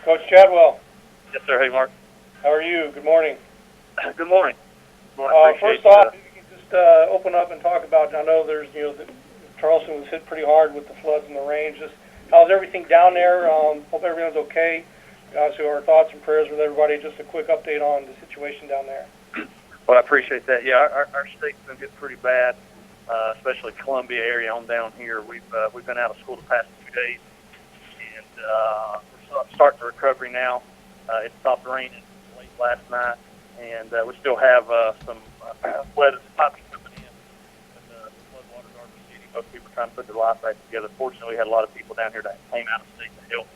Coach Chadwell, Yes, sir. Hey, Mark. how are you? Good morning. Good morning. First off, if you can just open up and talk about, I know there's, Charleston was hit pretty hard with the floods and the rain. Just how's everything down there? Hope everyone's okay. So our thoughts and prayers with everybody. Just a quick update on the situation down there. Well, I appreciate that. Yeah, our state's been getting pretty bad, especially Columbia area on down here. We've been out of school the past 2 days, and we're starting the recovery now. It stopped raining late last night, and we still have some weather popping coming in. But the floodwaters are receding. Most people are trying to put their life back together. Fortunately, we had a lot of people down here that came out of state to help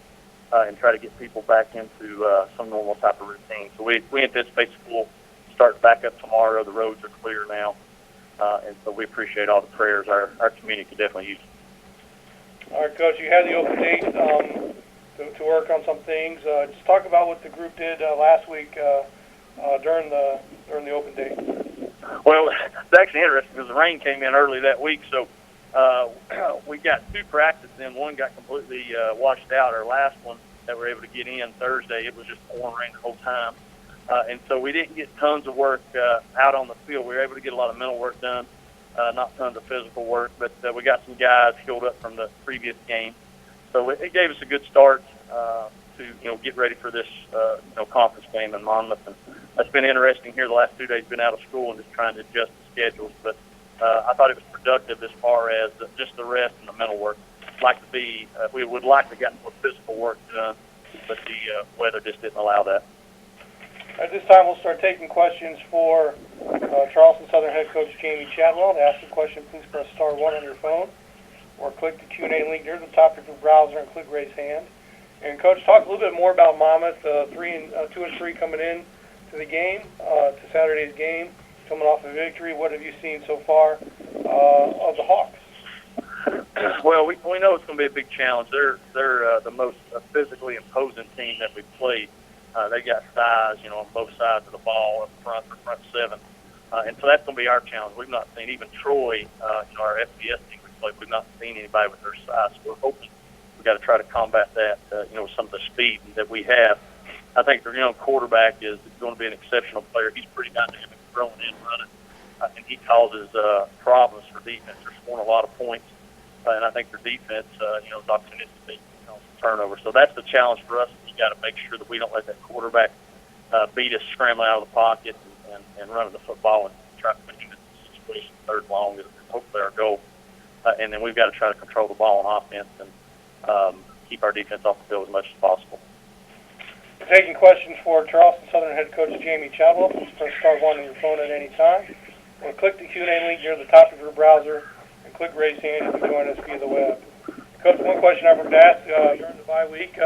and try to get people back into some normal type of routine. So we anticipate school starting back up tomorrow. The roads are clear now, and so we appreciate all the prayers our community could definitely use. All right, Coach, you had the open date to work on some things. Just talk about what the group did last week during the open date. Well, it's actually interesting because the rain came in early that week, so we got 2 practices in. One got completely washed out. Our last one that we were able to get in Thursday, it was just pouring rain the whole time. And so we didn't get tons of work out on the field. We were able to get a lot of mental work done, not tons of physical work, but we got some guys healed up from the previous game. So it gave us a good start to get ready for this conference game in Monmouth. And it's been interesting here the last 2 days. Been out of school and just trying to adjust the schedules, but I thought it was productive as far as just the rest and the mental work. We would like to get more physical work done, but the weather just didn't allow that. At this time, we'll start taking questions for Charleston Southern head coach Jamey Chadwell. To ask a question, please press star 1 on your phone, or click the Q&A link near the top of your browser and click raise hand. And Coach, talk a little bit more about Monmouth, 2 and 3 coming in to the game, to Saturday's game, coming off a victory. What have you seen so far of the Hawks? Well, we know it's going to be a big challenge. They're the most physically imposing team that we've played. They got size, on both sides of the ball, up front, or front 7. And so that's going to be our challenge. We've not seen, even Troy, our FBS team we played, we've not seen anybody with their size. So we're hoping we've got to try to combat that, with some of the speed that we have. I think their young quarterback is going to be an exceptional player. He's pretty dynamic, throwing and running, and he causes problems for defense. They're scoring a lot of points, and I think their defense, is opportunistic turnover. So that's the challenge for us. We got to make sure that we don't let that quarterback beat us scrambling out of the pocket and running the football and try to put him in the situation third long is hopefully our goal. And then we've got to try to control the ball on offense and keep our defense off the field as much as possible. We're taking questions for Charleston Southern head coach Jamey Chadwell. Please press star 1 on your phone at any time, or click the Q&A link near the top of your browser and click raise hand if you join us via the web. Coach, one question I forgot to ask during the bye week: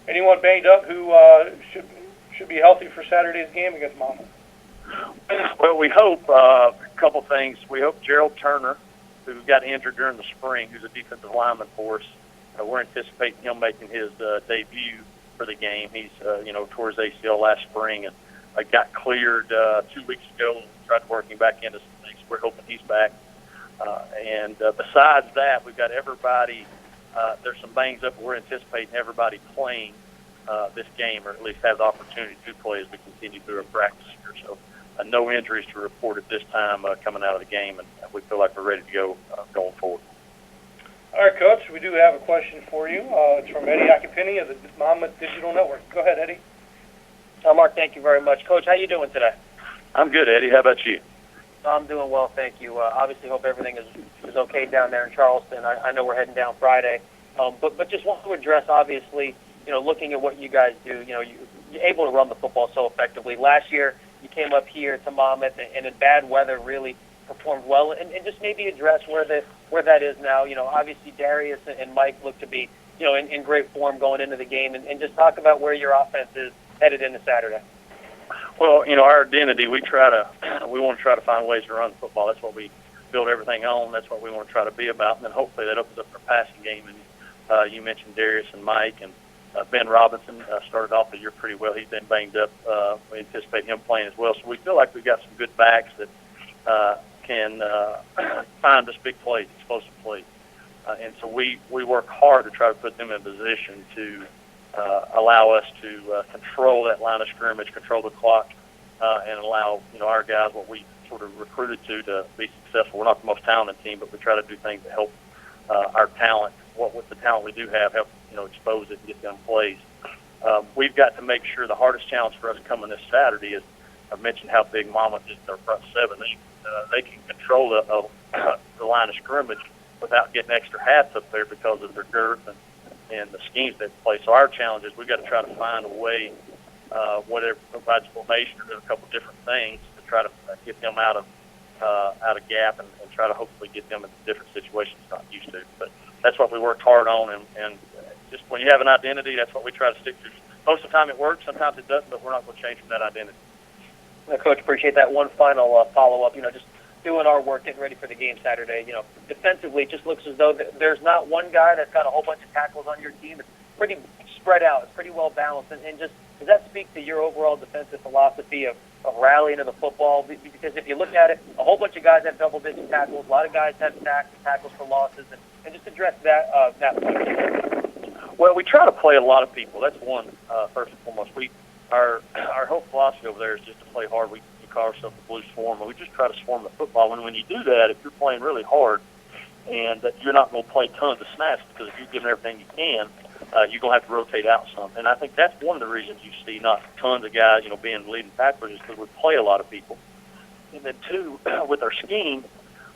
anyone banged up who should be healthy for Saturday's game against Monmouth? Well, we hope a couple things. We hope Gerald Turner, who got injured during the spring, who's a defensive lineman for us, we're anticipating him making his debut for the game. He's tore his ACL last spring and got cleared 2 weeks ago and tried to work him back into some things. We're hoping he's back. And besides that, we've got everybody. There's some bangs up. We're anticipating everybody playing this game, or at least have the opportunity to play as we continue through our practice here. So no injuries to report at this time coming out of the game, and we feel like we're ready to go going forward. All right, Coach, we do have a question for you. It's from Eddie Akipini of the Monmouth Digital Network. Go ahead, Eddie. Mark, thank you very much. Coach, how you doing today? I'm good, Eddie. How about you? I'm doing well, thank you. Obviously, hope everything is okay down there in Charleston. I know we're heading down Friday, but just want to address, obviously, looking at what you guys do. You're able to run the football so effectively. Last year, you came up here to Monmouth and in bad weather really performed well, and just maybe address where that is now. Obviously Darius and Mike look to be in great form going into the game, and just talk about where your offense is headed into Saturday. Well, our identity, we want to try to find ways to run the football. That's what we build everything on. That's what we want to try to be about, and then hopefully that opens up our passing game. And you mentioned Darius and Mike, and Ben Robinson started off the year pretty well. He's been banged up. We anticipate him playing as well. So we feel like we've got some good backs that can find us big plays, explosive plays. And so we work hard to try to put them in position to allow us to control that line of scrimmage, control the clock, and allow our guys what we sort of recruited to be successful. We're not the most talented team, but we try to do things to help our talent. With the talent we do have, help expose it and get them plays. We've got to make sure the hardest challenge for us coming this Saturday is, I mentioned how big Mama is their front seven. They can control the line of scrimmage without getting extra hats up there because of their girth and the schemes they play. So our challenge is we've got to try to find a way, whether it provides formation or do a couple different things to try to get them out of gap and try to hopefully get them into different situations they're not used to. But that's what we worked hard on, and just when you have an identity, that's what we try to stick to. Most of the time it works, sometimes it doesn't, but we're not going to change from that identity. Coach, appreciate that. One final follow-up, just doing our work, getting ready for the game Saturday. Defensively, it just looks as though there's not one guy that's got a whole bunch of tackles on your team. It's pretty spread out. It's pretty well balanced. And just does that speak to your overall defensive philosophy of rallying to the football? Because if you look at it, a whole bunch of guys have double-digit tackles. A lot of guys have sacks and tackles for losses. And just address that point. Well, we try to play a lot of people. That's one, first and foremost. Our whole philosophy over there is just to play hard. We call ourselves the Blue Swarm, and we just try to swarm the football. And when you do that, if you're playing really hard and that you're not going to play tons of snaps, because if you're giving everything you can, you're going to have to rotate out some. And I think that's one of the reasons you see not tons of guys, being leading tacklers, is because we play a lot of people. And then two, with our scheme,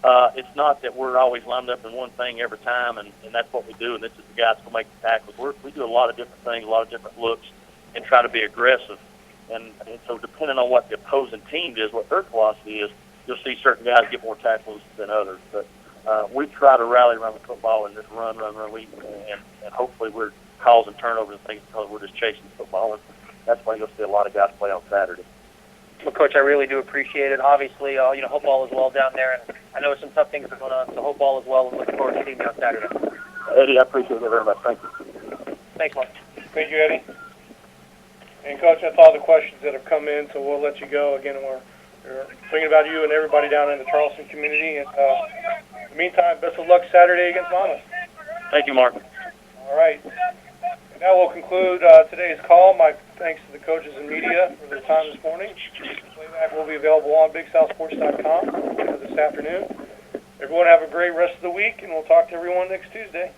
it's not that we're always lined up in one thing every time, and that's what we do, and this is the guy that's going to make the tackles. We do a lot of different things, a lot of different looks, and try to be aggressive. And so depending on what the opposing team is, what their philosophy is, you'll see certain guys get more tackles than others. But we try to rally around the football and just run. And hopefully we're causing turnovers and things because we're just chasing the football. And that's why you'll see a lot of guys play on Saturday. Well, Coach, I really do appreciate it. Obviously, hope all is well down there. And I know some tough things are going on, so hope all is well, and looking forward to seeing you on Saturday. Eddie, I appreciate it very much. Thank you. Thanks, Mark. Thank you, Eddie. And, Coach, that's all the questions that have come in, so we'll let you go. Again, we're thinking about you and everybody down in the Charleston community. And in the meantime, best of luck Saturday against Monmouth. Thank you, Mark. All right. And that will conclude today's call. My thanks to the coaches and media for their time this morning. Playback will be available on BigSouthSports.com this afternoon. Everyone have a great rest of the week, and we'll talk to everyone next Tuesday.